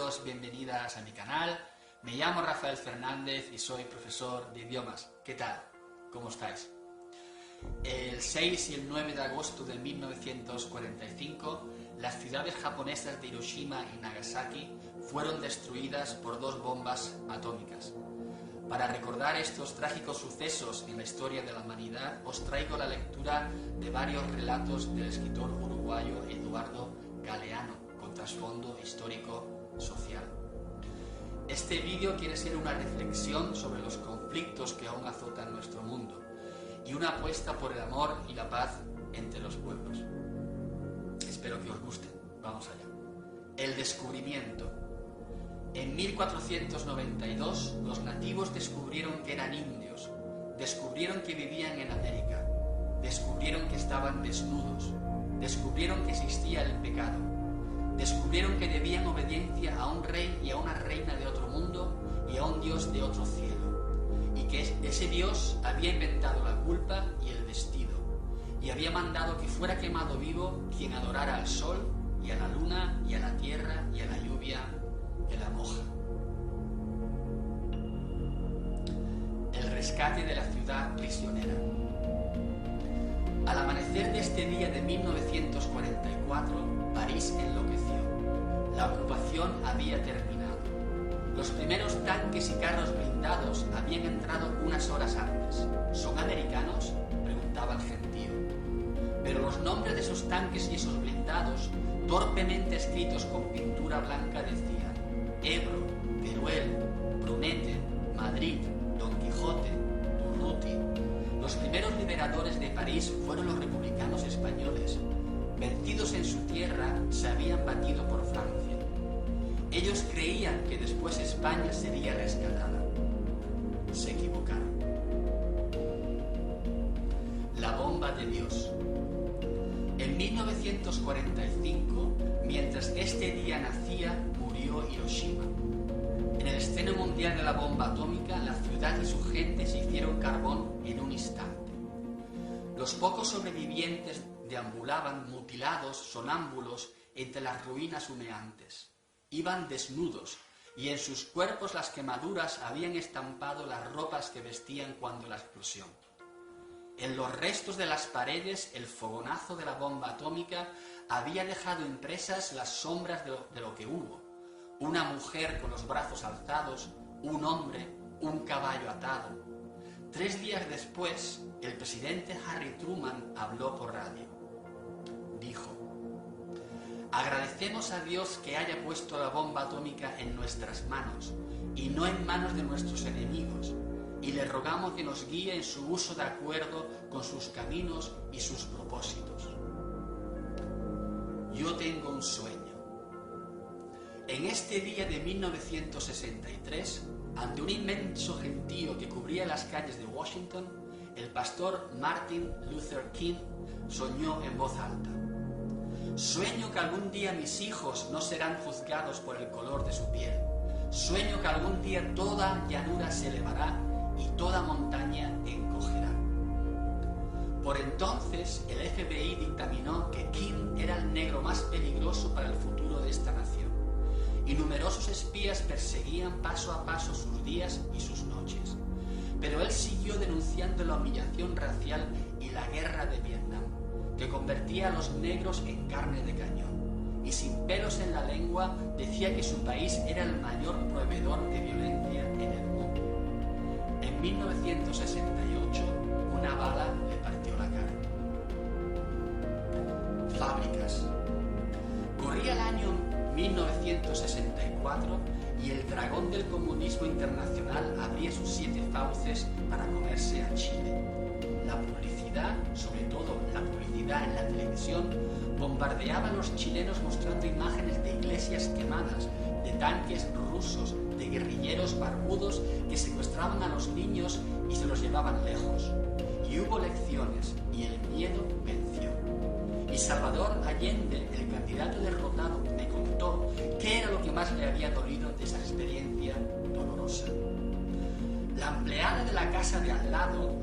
bienvenidos, bienvenidas a mi canal. Me llamo Rafael Fernández y soy profesor de idiomas. ¿Qué tal? ¿Cómo estáis? El 6 y el 9 de agosto de 1945, las ciudades japonesas de Hiroshima y Nagasaki fueron destruidas por dos bombas atómicas. Para recordar estos trágicos sucesos en la historia de la humanidad, os traigo la lectura de varios relatos del escritor uruguayo Eduardo Galeano, con trasfondo histórico-social. Este vídeo quiere ser una reflexión sobre los conflictos que aún azotan nuestro mundo y una apuesta por el amor y la paz entre los pueblos. Espero que os guste. Vamos allá. El descubrimiento. En 1492, los nativos descubrieron que eran indios, descubrieron que vivían en América, descubrieron que estaban desnudos, descubrieron que existía el pecado, descubrieron que debían obediencia a un rey y a una reina de otro mundo y a un Dios de otro cielo, y que ese Dios había inventado la culpa y el vestido, y había mandado que fuera quemado vivo quien adorara al sol y a la luna y a la tierra y a la lluvia que la moja. El rescate de la ciudad prisionera. Al amanecer de este día de 1944, París enloqueció. La ocupación había terminado. Los primeros tanques y carros blindados habían entrado unas horas antes. ¿Son americanos?, preguntaba el gentío. Pero los nombres de esos tanques y esos blindados, torpemente escritos con pintura blanca, decían Ebro, Teruel, Brunete, Madrid, Don Quijote, Durruti. Los primeros liberadores de París fueron los republicanos españoles. Vencidos en su tierra, se habían batido por Francia. Ellos creían que después España sería rescatada. Se equivocaron. La bomba de Dios. En 1945, mientras este día nacía, murió Hiroshima. En el estreno mundial de la bomba atómica, la ciudad y su gente se hicieron carbón en un instante. Los pocos sobrevivientes deambulaban mutilados, sonámbulos, entre las ruinas humeantes. Iban desnudos, y en sus cuerpos las quemaduras habían estampado las ropas que vestían cuando la explosión. En los restos de las paredes, el fogonazo de la bomba atómica había dejado impresas las sombras de lo que hubo. Una mujer con los brazos alzados, un hombre, un caballo atado. 3 días después, el presidente Harry Truman habló por radio. Dijo: agradecemos a Dios que haya puesto la bomba atómica en nuestras manos y no en manos de nuestros enemigos, y le rogamos que nos guíe en su uso de acuerdo con sus caminos y sus propósitos. Yo tengo un sueño. En este día de 1963, ante un inmenso gentío que cubría las calles de Washington, el pastor Martin Luther King soñó en voz alta: sueño que algún día mis hijos no serán juzgados por el color de su piel. Sueño que algún día toda llanura se elevará y toda montaña encogerá. Por entonces, el FBI dictaminó que King era el negro más peligroso para el futuro de esta nación, y numerosos espías perseguían paso a paso sus días y sus noches. Pero él siguió denunciando la humillación racial y la guerra de Vietnam, que convertía a los negros en carne de cañón, y sin pelos en la lengua decía que su país era el mayor proveedor de violencia en el mundo. En 1968, una bala le partió la cara. Fábricas. Corría el año 1964 y el dragón del comunismo internacional abría sus 7 fauces para comerse a Chile. La publicidad, sobre todo la publicidad en la televisión, bombardeaba a los chilenos mostrando imágenes de iglesias quemadas, de tanques rusos, de guerrilleros barbudos que secuestraban a los niños y se los llevaban lejos. Y hubo elecciones y el miedo venció. Y Salvador Allende, el candidato derrotado, me contó qué era lo que más le había dolido de esa experiencia dolorosa. La empleada de la casa de al lado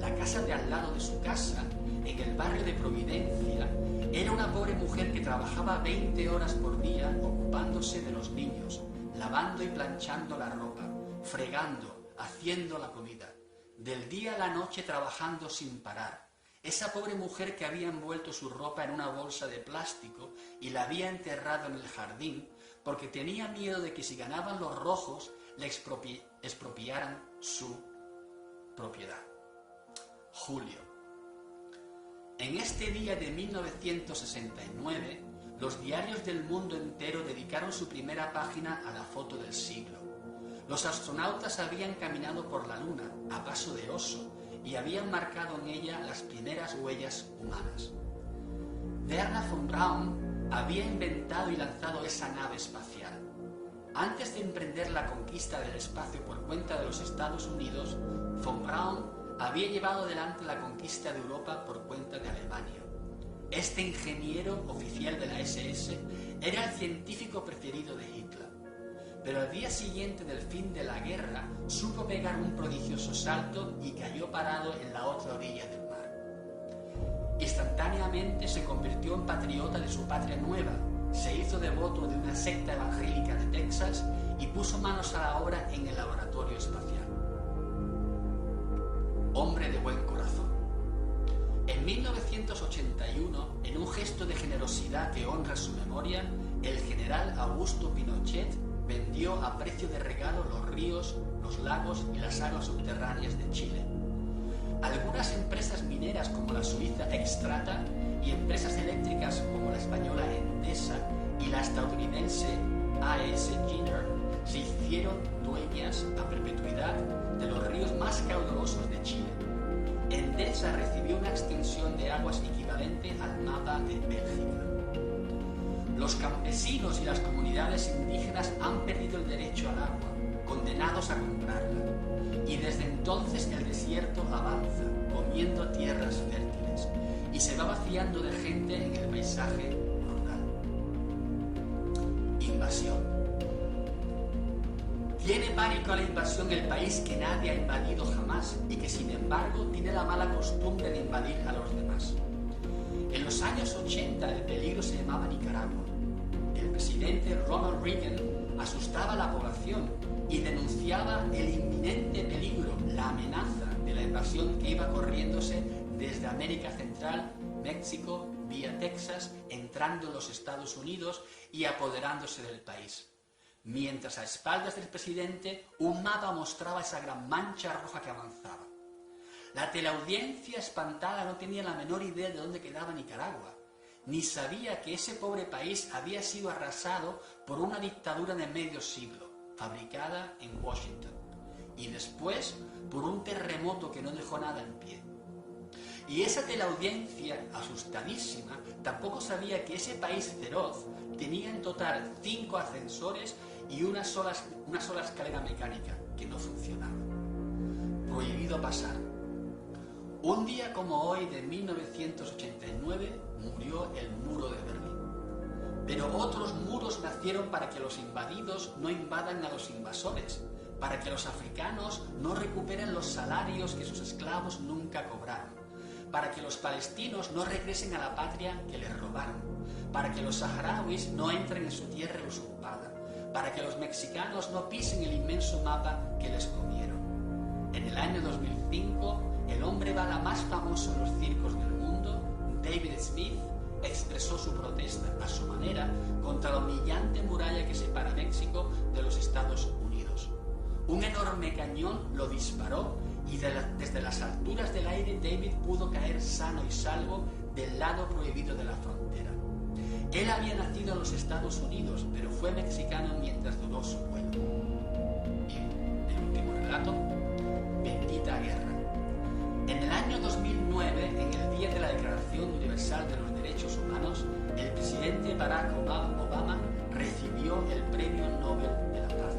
de su casa, en el barrio de Providencia, era una pobre mujer que trabajaba 20 horas por día ocupándose de los niños, lavando y planchando la ropa, fregando, haciendo la comida, del día a la noche trabajando sin parar. Esa pobre mujer que había envuelto su ropa en una bolsa de plástico y la había enterrado en el jardín porque tenía miedo de que si ganaban los rojos le expropiaran su propiedad. Julio. En este día de 1969, los diarios del mundo entero dedicaron su primera página a la foto del siglo. Los astronautas habían caminado por la Luna a paso de oso y habían marcado en ella las primeras huellas humanas. Wernher von Braun había inventado y lanzado esa nave espacial. Antes de emprender la conquista del espacio por cuenta de los Estados Unidos, von Braun había llevado adelante la conquista de Europa por cuenta de Alemania. Este ingeniero oficial de la SS era el científico preferido de Hitler, pero al día siguiente del fin de la guerra supo pegar un prodigioso salto y cayó parado en la otra orilla del mar. Instantáneamente se convirtió en patriota de su patria nueva, se hizo devoto de una secta evangélica de Texas y puso manos a la obra en el laboratorio espacial. Hombre de buen corazón. En 1981, en un gesto de generosidad que honra su memoria, el general Augusto Pinochet vendió a precio de regalo los ríos, los lagos y las aguas subterráneas de Chile. Algunas empresas mineras como la suiza Xstrata y empresas eléctricas como la española Endesa y la estadounidense A.S. Giner se hicieron dueñas a perpetuidad de los ríos más caudalosos de Chile. Endesa recibió una extensión de aguas equivalente al mapa de Bélgica. Los campesinos y las comunidades indígenas han perdido el derecho al agua, condenados a comprarla, y desde entonces el desierto avanza, comiendo tierras fértiles, y se va vaciando de gente en el paisaje rural. Invasión. Tiene pánico a la invasión el país que nadie ha invadido jamás y que sin embargo tiene la mala costumbre de invadir a los demás. En los años 80 el peligro se llamaba Nicaragua. El presidente Ronald Reagan asustaba a la población y denunciaba el inminente peligro, la amenaza de la invasión que iba corriéndose desde América Central, México, vía Texas, entrando en los Estados Unidos y apoderándose del país. Mientras a espaldas del presidente un mapa mostraba esa gran mancha roja que avanzaba. La teleaudiencia espantada no tenía la menor idea de dónde quedaba Nicaragua, ni sabía que ese pobre país había sido arrasado por una dictadura de medio siglo, fabricada en Washington, y después por un terremoto que no dejó nada en pie. Y esa teleaudiencia, asustadísima, tampoco sabía que ese país feroz tenía en total 5 ascensores y una sola escalera mecánica que no funcionaba. Prohibido pasar. Un día como hoy de 1989 murió el muro de Berlín. Pero otros muros nacieron para que los invadidos no invadan a los invasores, para que los africanos no recuperen los salarios que sus esclavos nunca cobraron, para que los palestinos no regresen a la patria que les robaron, para que los saharauis no entren en su tierra usurpada, para que los mexicanos no pisen el inmenso mapa que les comieron. En el año 2005, el hombre bala más famoso en los circos del mundo, David Smith, expresó su protesta a su manera contra la humillante muralla que separa México de los Estados Unidos. Un enorme cañón lo disparó y desde las alturas del aire David pudo caer sano y salvo del lado prohibido de la frontera. Él había nacido en los Estados Unidos, pero fue mexicano mientras duró su vuelo. Y el último relato, bendita guerra. En el año 2009, en el día de la Declaración Universal de los Derechos Humanos, el presidente Barack Obama recibió el Premio Nobel de la Paz.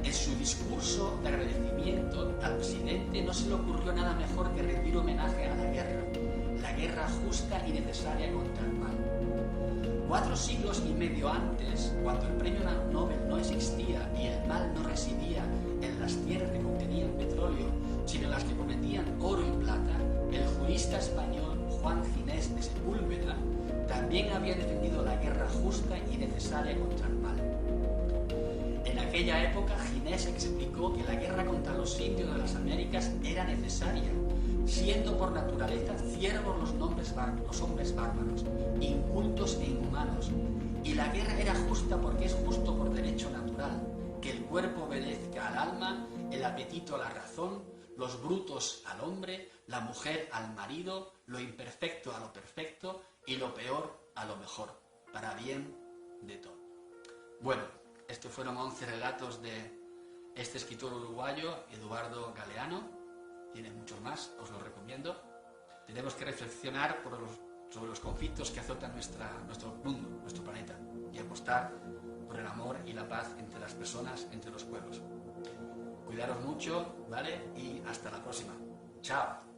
En su discurso de agradecimiento al presidente no se le ocurrió nada mejor que rendir homenaje a la guerra justa y necesaria contra el mal. 4 siglos y medio antes, cuando el premio Nobel no existía y el mal no residía en las tierras que contenían petróleo, sino en las que prometían oro y plata, el jurista español Juan Ginés de Sepúlveda también había defendido la guerra justa y necesaria contra el mal. aquella época, Ginés explicó que la guerra contra los indios de las Américas era necesaria, siendo por naturaleza ciervos los hombres bárbaros, incultos e inhumanos. Y la guerra era justa porque es justo por derecho natural, que el cuerpo obedezca al alma, el apetito a la razón, los brutos al hombre, la mujer al marido, lo imperfecto a lo perfecto y lo peor a lo mejor, para bien de todo. Bueno, estos fueron 11 relatos de este escritor uruguayo, Eduardo Galeano. Tiene muchos más, os los recomiendo. Tenemos que reflexionar sobre los conflictos que azotan nuestro mundo, nuestro planeta, y apostar por el amor y la paz entre las personas, entre los pueblos. Cuidaros mucho, ¿vale? Y hasta la próxima. ¡Chao!